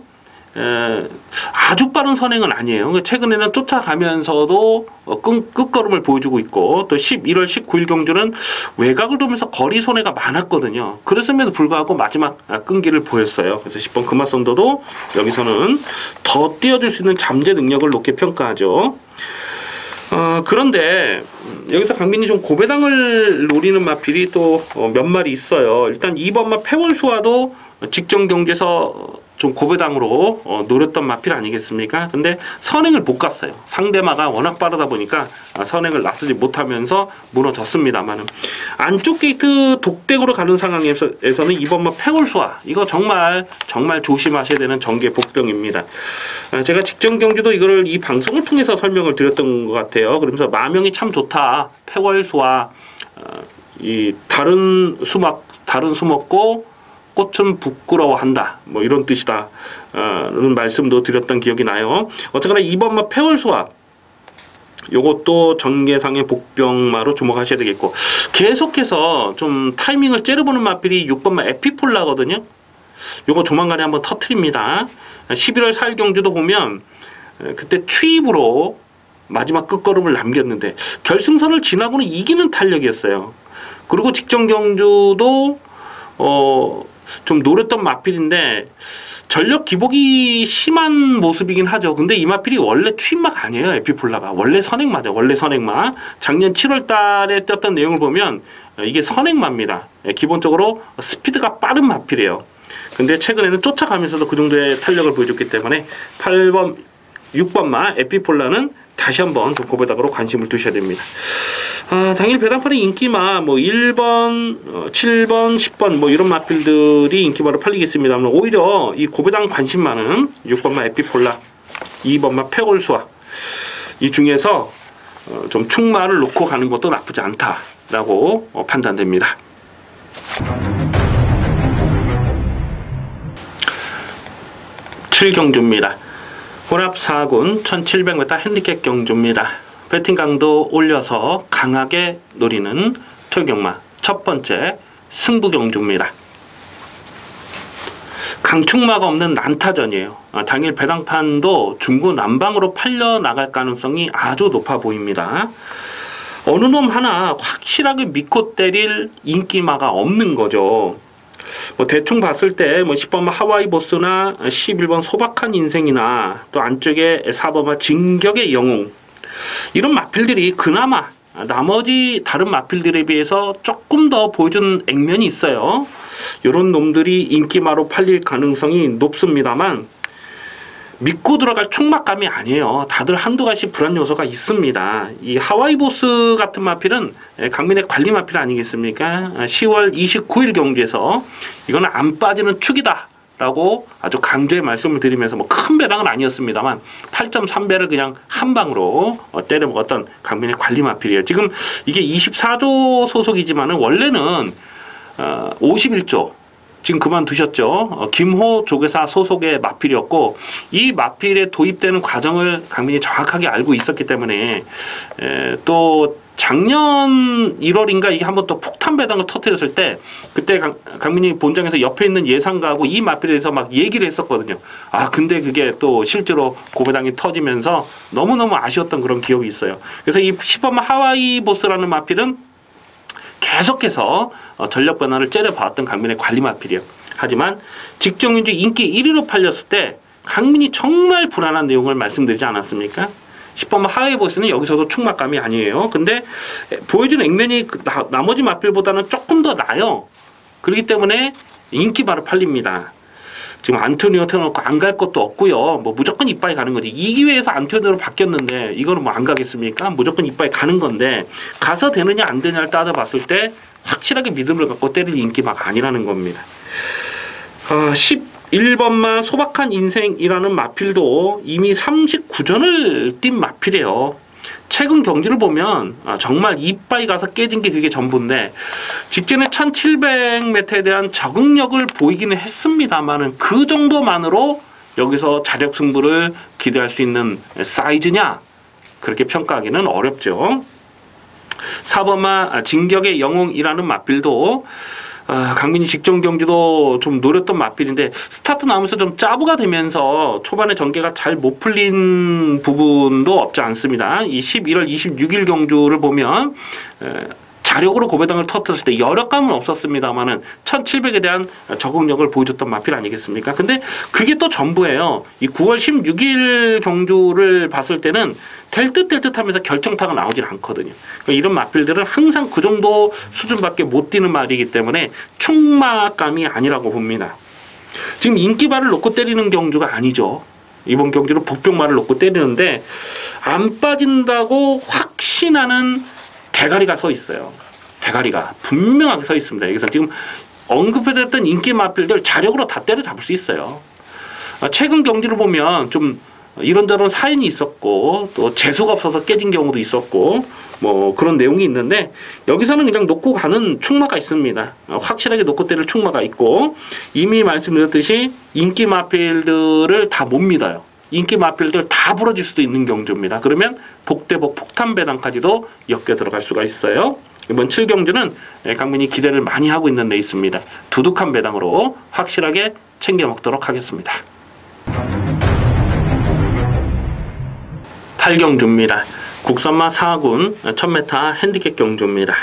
아주 빠른 선행은 아니에요. 최근에는 쫓아가면서도 끝걸음을 보여주고 있고 또 11월 19일 경주는 외곽을 돌면서 거리 손해가 많았거든요. 그랬음에도 불구하고 마지막 끈기를 보였어요. 그래서 10번 금화선더도 여기서는 더 뛰어줄 수 있는 잠재 능력을 높게 평가하죠. 그런데 여기서 강민이 좀 고배당을 노리는 마필이 또 몇 마리 있어요. 일단 2번마 페월수와도 직전 경기에서 좀 고배당으로 노렸던 마필 아니겠습니까? 근데 선행을 못 갔어요. 상대마가 워낙 빠르다 보니까 선행을 나서지 못하면서 무너졌습니다만은 안쪽 게이트 독백으로 가는 상황에서는 2번마 페월수아 이거 정말 조심하셔야 되는 정계 복병입니다. 제가 직전 경주도 이거를 이 방송을 통해서 설명을 드렸던 것 같아요. 그러면서 마명이 참 좋다. 페월수아 이 다른 수먹고 꽃은 부끄러워한다. 뭐 이런 뜻이다. 라는 말씀도 드렸던 기억이 나요. 어쨌거나 2번마 페월수아 요것도 전개상의 복병마로 주목하셔야 되겠고 계속해서 좀 타이밍을 째려보는 마필이 6번마 에피폴라거든요. 요거 조만간에 한번 터트립니다. 11월 4일 경주도 보면 그때 추입으로 마지막 끝걸음을 남겼는데 결승선을 지나고는 이기는 탄력이었어요. 그리고 직전 경주도 좀 노렸던 마필인데 전력 기복이 심한 모습이긴 하죠. 근데 이 마필이 원래 추임막 아니에요. 에피폴라가 원래 선행마죠. 원래 선행마. 작년 7월 달에 떴던 내용을 보면 이게 선행마입니다. 기본적으로 스피드가 빠른 마필이에요. 근데 최근에는 쫓아가면서도 그 정도의 탄력을 보여줬기 때문에 6번마 에피폴라는 다시 한번 좀 고배당으로 관심을 두셔야 됩니다. 당일 배당판의 인기마 뭐 1번, 7번, 10번 뭐 이런 마필들이 인기마로 팔리겠습니다만 오히려 이 고배당 관심 많은 6번마 에피폴라, 2번마 페월수아 이 중에서 좀 충마를 놓고 가는 것도 나쁘지 않다라고 판단됩니다. 칠경주입니다. 혼합 4군 1700m 핸디캡 경주입니다. 배팅 강도 올려서 강하게 노리는 토경마 첫 번째 승부 경주입니다. 강충마가 없는 난타전이에요. 당일 배당판도 중구난방으로 팔려 나갈 가능성이 아주 높아 보입니다. 어느 놈 하나 확실하게 믿고 때릴 인기마가 없는 거죠. 뭐 대충 봤을 때 뭐 10번 하와이 보스나 11번 소박한 인생이나 또 안쪽에 4번 진격의 영웅 이런 마필들이 그나마 나머지 다른 마필들에 비해서 조금 더 보여준 액면이 있어요. 이런 놈들이 인기마로 팔릴 가능성이 높습니다만 믿고 들어갈 촉막감이 아니에요. 다들 한두 가지 불안 요소가 있습니다. 이 하와이 보스 같은 마필은 강민의 관리 마필 아니겠습니까? 10월 29일 경주에서 이거는 안 빠지는 축이다 라고 아주 강조의 말씀을 드리면서 뭐 큰 배당은 아니었습니다만 8.3배를 그냥 한 방으로 때려 먹었던 강민의 관리 마필이에요. 지금 이게 24조 소속이지만은 원래는 51조 지금 그만두셨죠. 김호 조계사 소속의 마필이었고 이 마필에 도입되는 과정을 강민이 정확하게 알고 있었기 때문에 또 작년 1월인가 이게 한번 또 폭탄 배당을 터뜨렸을 때 그때 강민이 본장에서 옆에 있는 예상가하고 이 마필에 대해서 막 얘기를 했었거든요. 아 근데 그게 또 실제로 고배당이 터지면서 너무너무 아쉬웠던 그런 기억이 있어요. 그래서 이 10번마 하와이 보스라는 마필은 계속해서 전력 변화를 째려봤던 강민의 관리 마필이에요. 하지만 직정윤주 인기 1위로 팔렸을 때 강민이 정말 불안한 내용을 말씀드리지 않았습니까? 10번마 하와이 보스는 여기서도 충막감이 아니에요. 근데 보여주는 액면이 나머지 마필보다는 조금 더 나아요. 그렇기 때문에 인기 바로 팔립니다. 지금 안토니오 태워놓고 안 갈 것도 없고요. 뭐 무조건 이빠이 가는 거지. 2기회에서 안토니오로 바뀌었는데 이거는 뭐 안 가겠습니까? 무조건 이빠이 가는 건데 가서 되느냐 안 되냐를 따져봤을 때 확실하게 믿음을 갖고 때릴 인기마가 아니라는 겁니다. 11번마 소박한 인생이라는 마필도 이미 39전을 뛴 마필이에요. 최근 경기를 보면 정말 이빠이 가서 깨진 게 그게 전부인데 직전에 1700m에 대한 적응력을 보이기는 했습니다만은 그 정도만으로 여기서 자력 승부를 기대할 수 있는 사이즈냐? 그렇게 평가하기는 어렵죠. 4번마 진격의 영웅이라는 마필도 강민이 직전 경기도 좀 노렸던 마필인데 스타트 나오면서 좀 짜부가 되면서 초반에 전개가 잘 못 풀린 부분도 없지 않습니다. 이 11월 26일 경주를 보면 자력으로 고배당을 터뜨렸을 때 여력감은 없었습니다만은 1700에 대한 적응력을 보여줬던 마필 아니겠습니까? 근데 그게 또 전부예요. 이 9월 16일 경주를 봤을 때는 될 듯 하면서 결정타가 나오질 않거든요. 그러니까 이런 마필들은 항상 그 정도 수준밖에 못 뛰는 말이기 때문에 충막감이 아니라고 봅니다. 지금 인기발을 놓고 때리는 경주가 아니죠. 이번 경주는 복병말을 놓고 때리는데 안 빠진다고 확신하는 대가리가 서 있어요. 대가리가 분명하게 서 있습니다. 여기서 지금 언급해드렸던 인기 마필들 자력으로 다 때려잡을 수 있어요. 최근 경기를 보면 좀 이런저런 사연이 있었고 또 재수가 없어서 깨진 경우도 있었고 뭐 그런 내용이 있는데 여기서는 그냥 놓고 가는 충마가 있습니다. 확실하게 놓고 때릴 충마가 있고 이미 말씀드렸듯이 인기 마필들을 다 못 믿어요. 인기 마필들 다 부러질 수도 있는 경주입니다. 그러면 복대복 폭탄 배당까지도 엮여 들어갈 수가 있어요. 이번 7경주는 강민이 기대를 많이 하고 있는 레이스입니다. 두둑한 배당으로 확실하게 챙겨 먹도록 하겠습니다. 8경주입니다. 국산마 4군 1000m 핸디캡 경주입니다.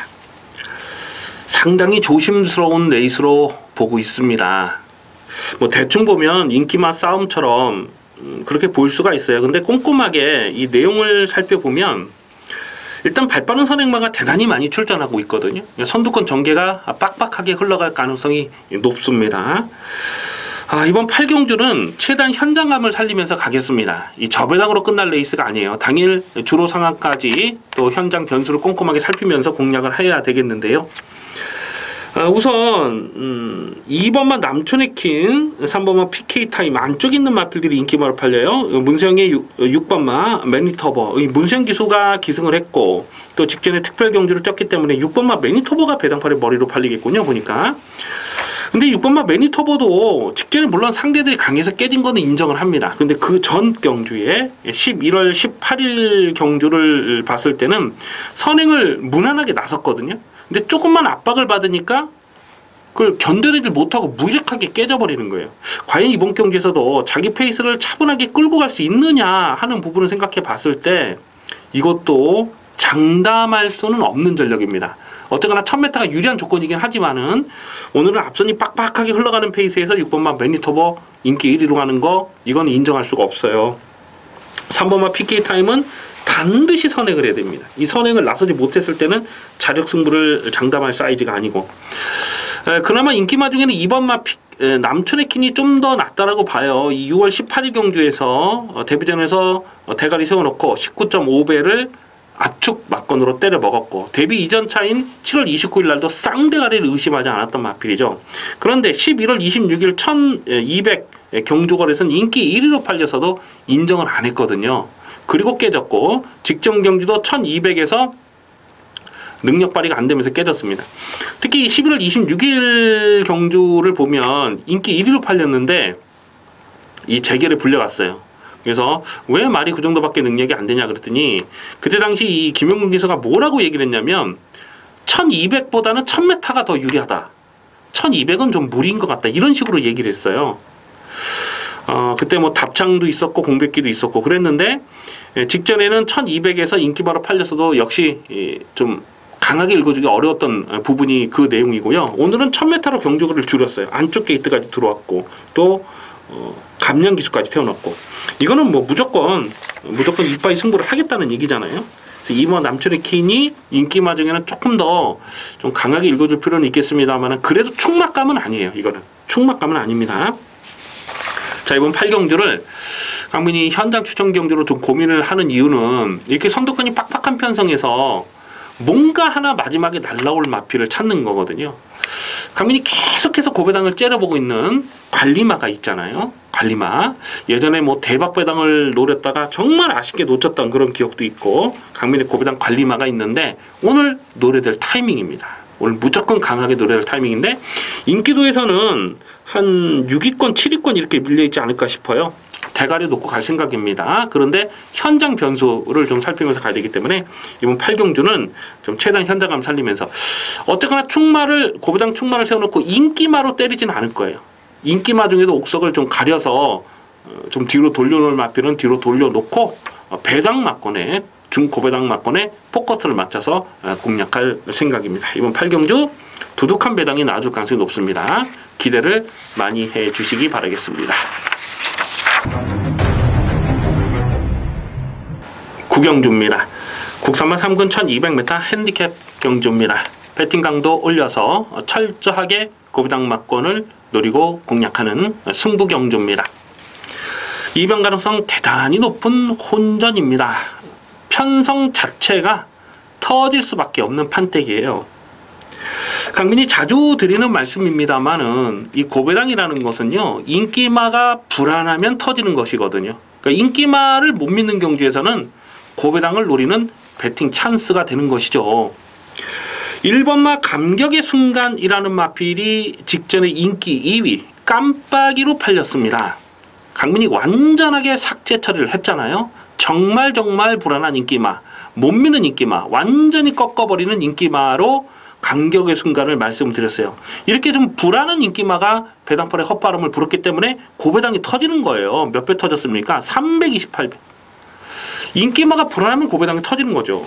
상당히 조심스러운 레이스로 보고 있습니다. 뭐 대충 보면 인기마 싸움처럼 그렇게 보일 수가 있어요. 근데 꼼꼼하게 이 내용을 살펴보면 일단 발빠른 선행마가 대단히 많이 출전하고 있거든요. 선두권 전개가 빡빡하게 흘러갈 가능성이 높습니다. 이번 8경주는 최대한 현장감을 살리면서 가겠습니다. 이 저배당으로 끝날 레이스가 아니에요. 당일 주로 상황까지 또 현장 변수를 꼼꼼하게 살피면서 공략을 해야 되겠는데요. 우선 2번마 남촌의 킹, 3번마 PK타임 안쪽에 있는 마필들이 인기마로 팔려요. 문세영의 6번마 매니터버, 문세영 기수가 기승을 했고 또 직전에 특별 경주를 뛰었기 때문에 6번마 매니터버가 배당팔의 머리로 팔리겠군요. 보니까. 근데 6번마 매니터버도 직전에 물론 상대들이 강해서 깨진 거는 인정을 합니다. 근데 그 전 경주에 11월 18일 경주를 봤을 때는 선행을 무난하게 나섰거든요. 근데 조금만 압박을 받으니까 그걸 견뎌내지 못하고 무력하게 깨져버리는 거예요. 과연 이번 경기에서도 자기 페이스를 차분하게 끌고 갈 수 있느냐 하는 부분을 생각해 봤을 때 이것도 장담할 수는 없는 전력입니다. 어쨌거나 1000m가 유리한 조건이긴 하지만은 오늘은 앞선이 빡빡하게 흘러가는 페이스에서 6번마 매니터버 인기 1위로 가는 거 이건 인정할 수가 없어요. 3번마 PK타임은 반드시 선행을 해야 됩니다. 이 선행을 나서지 못했을 때는 자력 승부를 장담할 사이즈가 아니고 그나마 인기마 중에는 2번 마 남촌의 킨이 좀 더 낫다라고 봐요. 이 6월 18일 경주에서 데뷔전에서 대가리 세워놓고 19.5배를 압축 막건으로 때려 먹었고, 데뷔 이전 차인 7월 29일 날도 쌍대가리를 의심하지 않았던 마필이죠. 그런데 11월 26일 1200 경주거래에서는 인기 1위로 팔려서도 인정을 안 했거든요. 그리고 깨졌고, 직전 경주도 1200에서 능력 발휘가 안 되면서 깨졌습니다. 특히 11월 26일 경주를 보면 인기 1위로 팔렸는데 이 재결에 불려갔어요. 그래서 왜 말이 그 정도밖에 능력이 안 되냐 그랬더니, 그때 당시 이 김용근 기사가 뭐라고 얘기를 했냐면 1200보다는 1000m가 더 유리하다. 1200은 좀 무리인 것 같다. 이런 식으로 얘기를 했어요. 그때 뭐 답창도 있었고 공백기도 있었고 그랬는데, 직전에는 1200에서 인기바로 팔렸어도 역시 좀 강하게 읽어주기 어려웠던 부분이 그 내용이고요. 오늘은 1000m로 경주거리를 줄였어요. 안쪽 게이트까지 들어왔고 또 감량 기수까지 태워놨고, 이거는 뭐 무조건 이빠이 승부를 하겠다는 얘기잖아요. 그래서 이번 남철의 킨이 인기마 중에는 조금 더 좀 강하게 읽어줄 필요는 있겠습니다만, 그래도 충막감은 아니에요. 이거는 충막감은 아닙니다. 자, 이번 8경주를 강민이 현장 추천 경주로 좀 고민을 하는 이유는, 이렇게 선두권이 빡빡한 편성에서 뭔가 하나 마지막에 날라올 마필을 찾는 거거든요. 강민이 계속해서 고배당을 째려보고 있는 관리마가 있잖아요. 관리마. 예전에 뭐 대박 배당을 노렸다가 정말 아쉽게 놓쳤던 그런 기억도 있고, 강민의 고배당 관리마가 있는데 오늘 노래될 타이밍입니다. 오늘 무조건 강하게 노래될 타이밍인데, 인기도에서는 한 6위권, 7위권 이렇게 밀려있지 않을까 싶어요. 대가리 놓고 갈 생각입니다. 그런데 현장 변수를 좀 살피면서 가야 되기 때문에 이번 8경주는 좀 최대한 현장감 살리면서, 어쨌거나 고배당 충마를 세워놓고 인기마로 때리진 않을 거예요. 인기마 중에도 옥석을 좀 가려서 좀 뒤로 돌려놓을 마필은 뒤로 돌려놓고 배당 막권에, 중고배당 막권에 포커스를 맞춰서 공략할 생각입니다. 이번 8경주 두둑한 배당이 나와줄 가능성이 높습니다. 기대를 많이 해주시기 바라겠습니다. 구경주입니다. 국산마 3군 1200m 핸디캡 경주입니다. 배팅 강도 올려서 철저하게 고배당 막권을 노리고 공략하는 승부 경주입니다. 이변 가능성 대단히 높은 혼전입니다. 편성 자체가 터질 수밖에 없는 판때기예요. 강민이 자주 드리는 말씀입니다만은, 이 고배당이라는 것은요, 인기마가 불안하면 터지는 것이거든요. 그러니까 인기마를 못 믿는 경주에서는 고배당을 노리는 배팅 찬스가 되는 것이죠. 1번마 감격의 순간이라는 마필이 직전에 인기 2위 깜빡이로 팔렸습니다. 강민이 완전하게 삭제 처리를 했잖아요. 정말 불안한 인기마, 못 믿는 인기마, 완전히 꺾어버리는 인기마로 감격의 순간을 말씀드렸어요. 이렇게 좀 불안한 인기마가 배당팔에 헛바람을 불었기 때문에 고배당이 터지는 거예요. 몇 배 터졌습니까? 328배. 인기마가 불안하면 고배당이 터지는 거죠.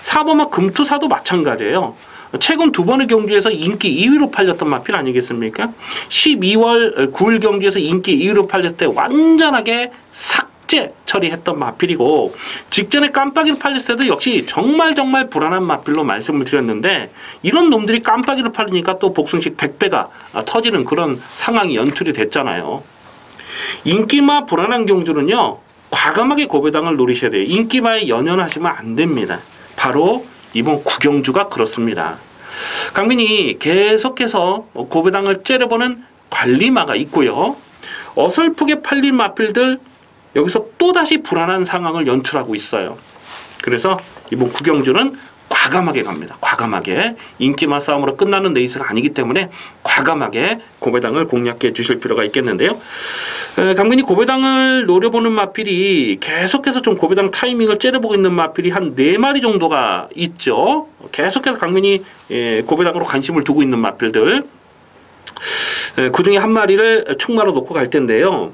4번마 금투사도 마찬가지예요. 최근 두 번의 경주에서 인기 2위로 팔렸던 마필 아니겠습니까? 12월 9일 경주에서 인기 2위로 팔렸을 때 완전하게 삭제 처리했던 마필이고, 직전에 깜빡이로 팔렸을 때도 역시 정말 불안한 마필로 말씀을 드렸는데, 이런 놈들이 깜빡이로 팔리니까 또 복승식 100배가 터지는 그런 상황이 연출이 됐잖아요. 인기마 불안한 경주는요, 과감하게 고배당을 노리셔야 돼요. 인기마에 연연하시면 안 됩니다. 바로 이번 구경주가 그렇습니다. 강민이 계속해서 고배당을 째려보는 관리마가 있고요. 어설프게 팔린 마필들 여기서 또다시 불안한 상황을 연출하고 있어요. 그래서 이번 구경주는 과감하게 갑니다. 과감하게. 인기마 싸움으로 끝나는 레이스가 아니기 때문에 과감하게 고배당을 공략해 주실 필요가 있겠는데요. 강민이 고배당을 노려보는 마필이 계속해서 좀 고배당 타이밍을 째려보고 있는 마필이 한 4마리 정도가 있죠. 계속해서 강민이 고배당으로 관심을 두고 있는 마필들. 그 중에 한 마리를 충마로 놓고 갈 텐데요.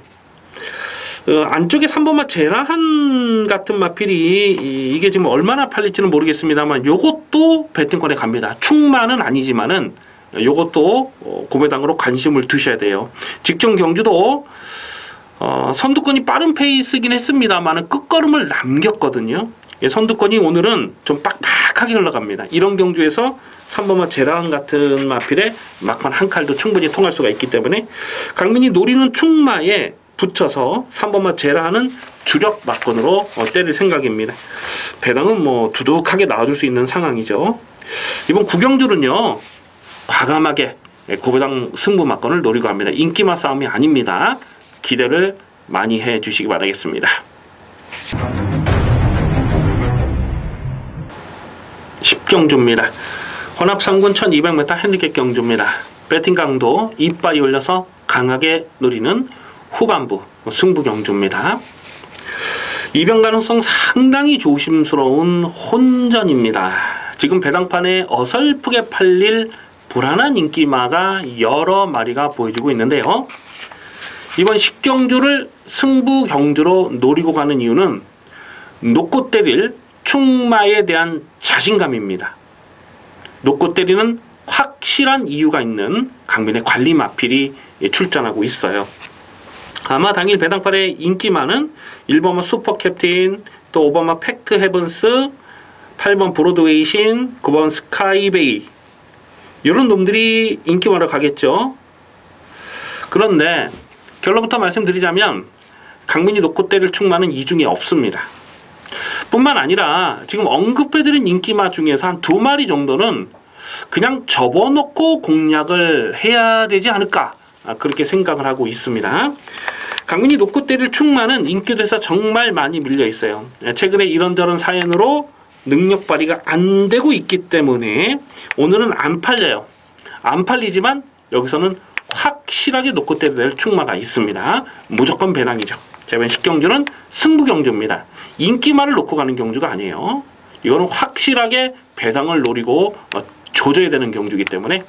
안쪽에 3번마 제라한 같은 마필이 이게 지금 얼마나 팔릴지는 모르겠습니다만, 요것도 배팅권에 갑니다. 충마는 아니지만은 요것도 고배당으로 관심을 두셔야 돼요. 직전 경주도 선두권이 빠른 페이스긴 했습니다만 끝걸음을 남겼거든요. 선두권이 오늘은 좀 빡빡하게 흘러갑니다. 이런 경주에서 3번마 제라항 같은 마필에 막판 한 칼도 충분히 통할 수가 있기 때문에 강민이 노리는 충마에 붙여서 3번마 제라항은 주력 막건으로 때릴 생각입니다. 배당은 뭐 두둑하게 나와줄 수 있는 상황이죠. 이번 구경줄은요 과감하게 고배당 승부 막건을 노리고 합니다. 인기마 싸움이 아닙니다. 기대를 많이 해주시기 바라겠습니다. 10경주입니다. 혼합 3군 1200m 핸디캡 경주입니다. 배팅 강도 이빠이 올려서 강하게 노리는 후반부 승부 경주입니다. 이변 가능성 상당히 조심스러운 혼전입니다. 지금 배당판에 어설프게 팔릴 불안한 인기마가 여러 마리가 보여지고 있는데요. 이번 10경주를 승부 경주로 노리고 가는 이유는 놓고 때릴 충마에 대한 자신감입니다. 놓고 때리는 확실한 이유가 있는 강민의 관리 마필이 출전하고 있어요. 아마 당일 배당판의 인기마는 1번마 슈퍼 캡틴, 또 5번마 팩트 헤븐스, 8번 브로드웨이 신, 9번 스카이베이 이런 놈들이 인기마로 가겠죠. 그런데 결론부터 말씀드리자면 강민이 놓고 때릴 충마는 이 중에 없습니다. 뿐만 아니라 지금 언급해드린 인기마 중에서 한 2마리 정도는 그냥 접어놓고 공략을 해야 되지 않을까 그렇게 생각을 하고 있습니다. 강민이 놓고 때릴 충마는 인기도에서 정말 많이 밀려 있어요. 최근에 이런저런 사연으로 능력 발휘가 안 되고 있기 때문에 오늘은 안 팔려요. 안 팔리지만 여기서는 확실하게 놓고 때릴 충마가 있습니다. 무조건 배당이죠. 자, 이번 10경주는 승부 경주입니다. 인기마를 놓고 가는 경주가 아니에요. 이거는 확실하게 배당을 노리고 조져야 되는 경주이기 때문에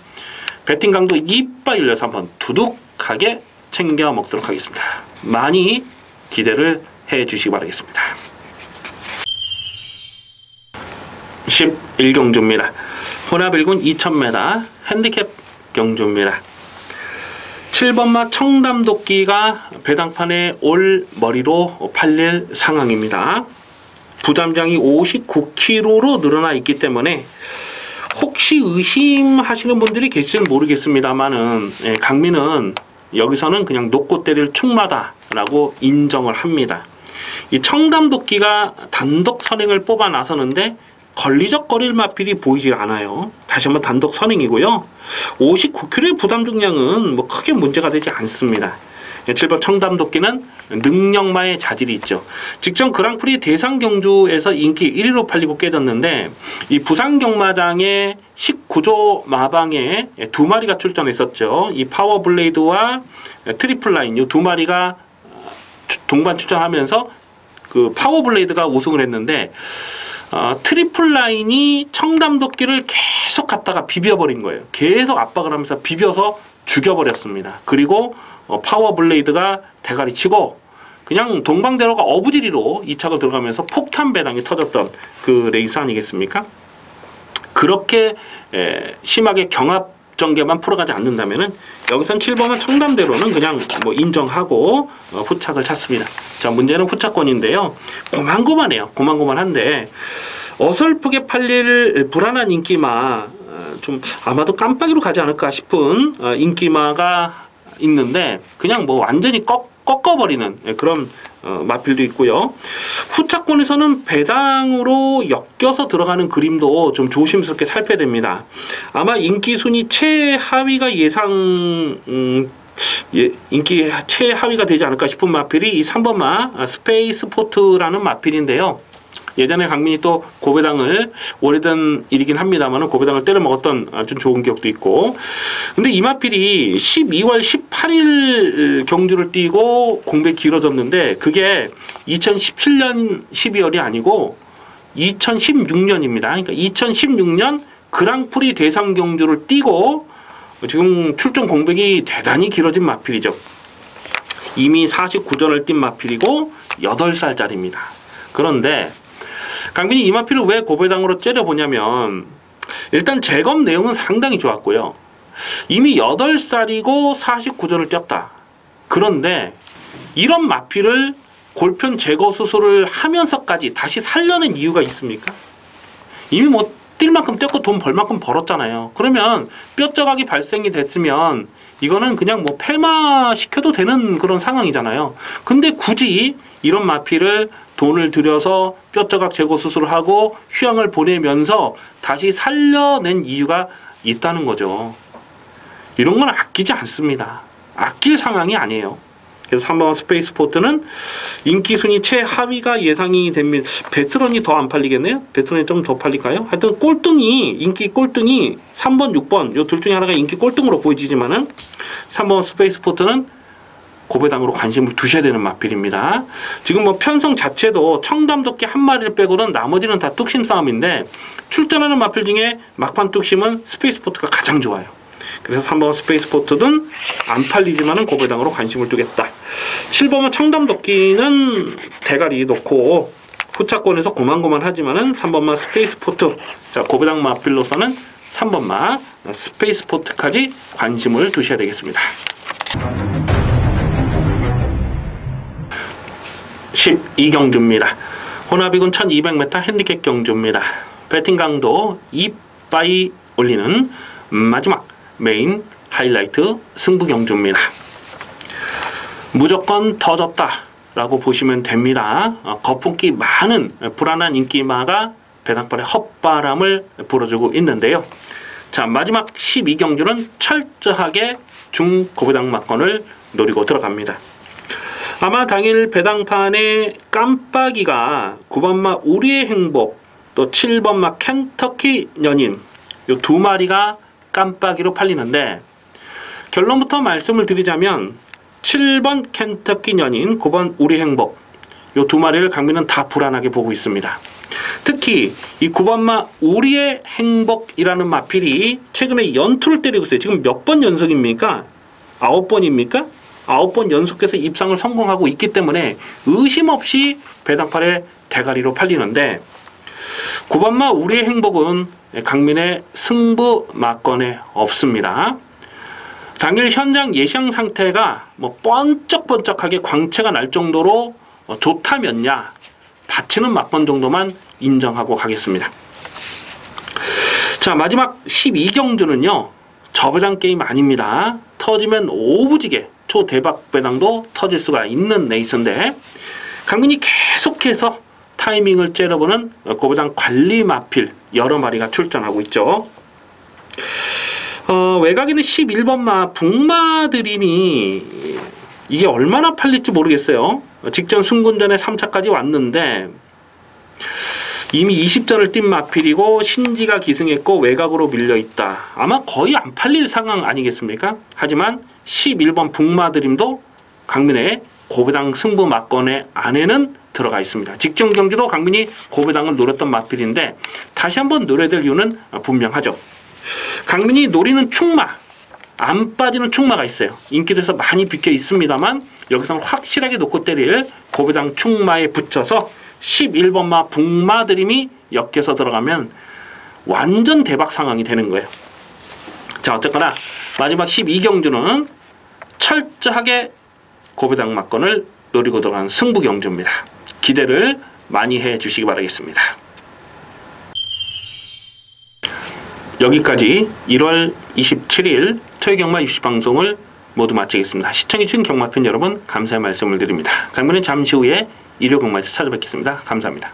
배팅 강도 이빨 일려서 한번 두둑하게 챙겨 먹도록 하겠습니다. 많이 기대를 해 주시기 바라겠습니다. 11경주입니다. 혼합 1군 2000m 핸디캡 경주입니다. 7번마 청담도끼가 배당판에 올 머리로 팔릴 상황입니다. 부담장이 59kg로 늘어나 있기 때문에 혹시 의심하시는 분들이 계실지는 모르겠습니다만은 강민은 여기서는 그냥 놓고 때릴 충마다라고 인정을 합니다. 이 청담도끼가 단독 선행을 뽑아 나서는데 걸리적거릴 마필이 보이지 않아요. 다시 한번 단독 선행이고요. 59kg의 부담 중량은 뭐 크게 문제가 되지 않습니다. 7번 청담도끼는 능력마의 자질이 있죠. 직전 그랑프리 대상 경주에서 인기 1위로 팔리고 깨졌는데 이 부산 경마장의 19조 마방에 2마리가 출전했었죠. 이 파워블레이드와 트리플 라인 이 2마리가 동반 출전하면서 그 파워블레이드가 우승을 했는데 트리플 라인이 청담도끼를 계속 갖다가 비벼버린 거예요. 계속 압박을 하면서 비벼서 죽여버렸습니다. 그리고 파워블레이드가 대가리 치고 그냥 동방대로가 어부지리로 2차가 들어가면서 폭탄 배당이 터졌던 그 레이스 아니겠습니까? 그렇게 심하게 경합 전개만 풀어가지 않는다면은 여기선 7번만 청담대로는 그냥 뭐 인정하고 후착을 찾습니다. 자, 문제는 후착권인데요. 고만고만해요. 고만고만한데 어설프게 팔릴 불안한 인기마 좀 아마도 깜빡이로 가지 않을까 싶은 인기마가 있는데 그냥 뭐 완전히 꺾어버리는 그런 마필도 있고요. 후차권에서는 배당으로 엮여서 들어가는 그림도 좀 조심스럽게 살펴야 됩니다. 아마 인기 순위 최하위가 인기 최하위가 되지 않을까 싶은 마필이 이 3번마 스페이스포트라는 마필인데요. 예전에 강민이 또 고배당을 오래된 일이긴 합니다만 고배당을 때려 먹었던 아주 좋은 기억도 있고, 근데 이 마필이 12월 18일 경주를 뛰고 공백이 길어졌는데 그게 2017년 12월이 아니고 2016년입니다. 그러니까 2016년 그랑프리 대상 경주를 뛰고 지금 출전 공백이 대단히 길어진 마필이죠. 이미 49전을 뛴 마필이고 8살짜리입니다. 그런데 강민이 이 마필을 왜 고배당으로 째려보냐면 일단 재검 내용은 상당히 좋았고요. 이미 8살이고 49전을 뛰었다. 그런데 이런 마필을 골편 제거 수술을 하면서까지 다시 살려는 이유가 있습니까? 이미 뭐 뛸 만큼 뛰었고 돈 벌 만큼 벌었잖아요. 그러면 뼈저각이 발생이 됐으면 이거는 그냥 뭐 폐마시켜도 되는 그런 상황이잖아요. 근데 굳이 이런 마피를 돈을 들여서 뼈저각 제거 수술을 하고 휴양을 보내면서 다시 살려낸 이유가 있다는 거죠. 이런 건 아끼지 않습니다. 아낄 상황이 아니에요. 그래서 3번 스페이스포트는 인기 순위 최하위가 예상이 됩니다. 베트런이 더 안 팔리겠네요? 베트런이 좀 더 팔릴까요? 하여튼 꼴등이, 인기 꼴등이 3번, 6번 요 둘 중에 하나가 인기 꼴등으로 보이지만은 3번 스페이스포트는 고배당으로 관심을 두셔야 되는 마필입니다. 지금 뭐 편성 자체도 청담도끼 한 마리를 빼고는 나머지는 다 뚝심 싸움인데 출전하는 마필 중에 막판 뚝심은 스페이스포트가 가장 좋아요. 그래서 3번 스페이스포트는 안 팔리지만은 고배당으로 관심을 두겠다. 7번은 청담도끼는 대가리 놓고 후차권에서 고만고만 하지만은 3번만 스페이스포트. 자, 고배당 마필로서는 3번만 스페이스포트까지 관심을 두셔야 되겠습니다. 12경주입니다. 혼합이군 1200m 핸디캡 경주입니다. 배팅 강도 2바이 올리는 마지막 메인 하이라이트 승부 경주입니다. 무조건 터졌다 라고 보시면 됩니다. 거품기 많은 불안한 인기마가 배당발에 헛바람을 불어주고 있는데요. 자, 마지막 12경주는 철저하게 중고배당 막건을 노리고 들어갑니다. 아마 당일 배당판에 깜빡이가 9번마 우리의 행복, 또 7번마 켄터키 연인 이 두 마리가 깜빡이로 팔리는데, 결론부터 말씀을 드리자면 7번 켄터키 연인, 9번 우리 행복 이 두 마리를 강민은 다 불안하게 보고 있습니다. 특히 이 9번마 우리의 행복이라는 마필이 최근에 연투를 때리고 있어요. 지금 몇 번 연속입니까? 9번입니까? 9번 연속해서 입상을 성공하고 있기 때문에 의심 없이 배당팔에 대가리로 팔리는데, 9번마 우리의 행복은 강민의 승부 막건에 없습니다. 당일 현장 예상 상태가 뭐 번쩍번쩍하게 광채가 날 정도로 좋다면야 받치는 막건 정도만 인정하고 가겠습니다. 자, 마지막 12경주는요 저배당 게임 아닙니다. 터지면 오부지게 초대박 배당도 터질 수가 있는 레이스인데, 강민이 계속해서 타이밍을 째려보는 고배당 관리 마필 여러 마리가 출전하고 있죠. 외곽에는 11번마 북마드림이 이게 얼마나 팔릴지 모르겠어요. 직전 승군전에 3차까지 왔는데 이미 20전을 뛴 마필이고 신지가 기승했고 외곽으로 밀려있다. 아마 거의 안 팔릴 상황 아니겠습니까? 하지만 11번 북마드림도 강민의 고배당 승부 막건의 안에는 들어가 있습니다. 직전 경기도 강민이 고배당을 노렸던 마필인데 다시 한번 노려야 될 이유는 분명하죠. 강민이 노리는 충마, 안 빠지는 충마가 있어요. 인기도에서 많이 비켜 있습니다만 여기서는 확실하게 놓고 때릴 고배당 충마에 붙여서 11번마 북마드림이 엮여서 들어가면 완전 대박 상황이 되는 거예요. 자, 어쨌거나 마지막 12경주는 철저하게 고배당 막건을 노리고 들어가는 승부 경주입니다. 기대를 많이 해 주시기 바라겠습니다. 여기까지 1월 27일 토요경마 입시 방송을 모두 마치겠습니다. 시청해주신 경마팬 여러분 감사의 말씀을 드립니다. 강민은 잠시 후에 일요경마에서 찾아뵙겠습니다. 감사합니다.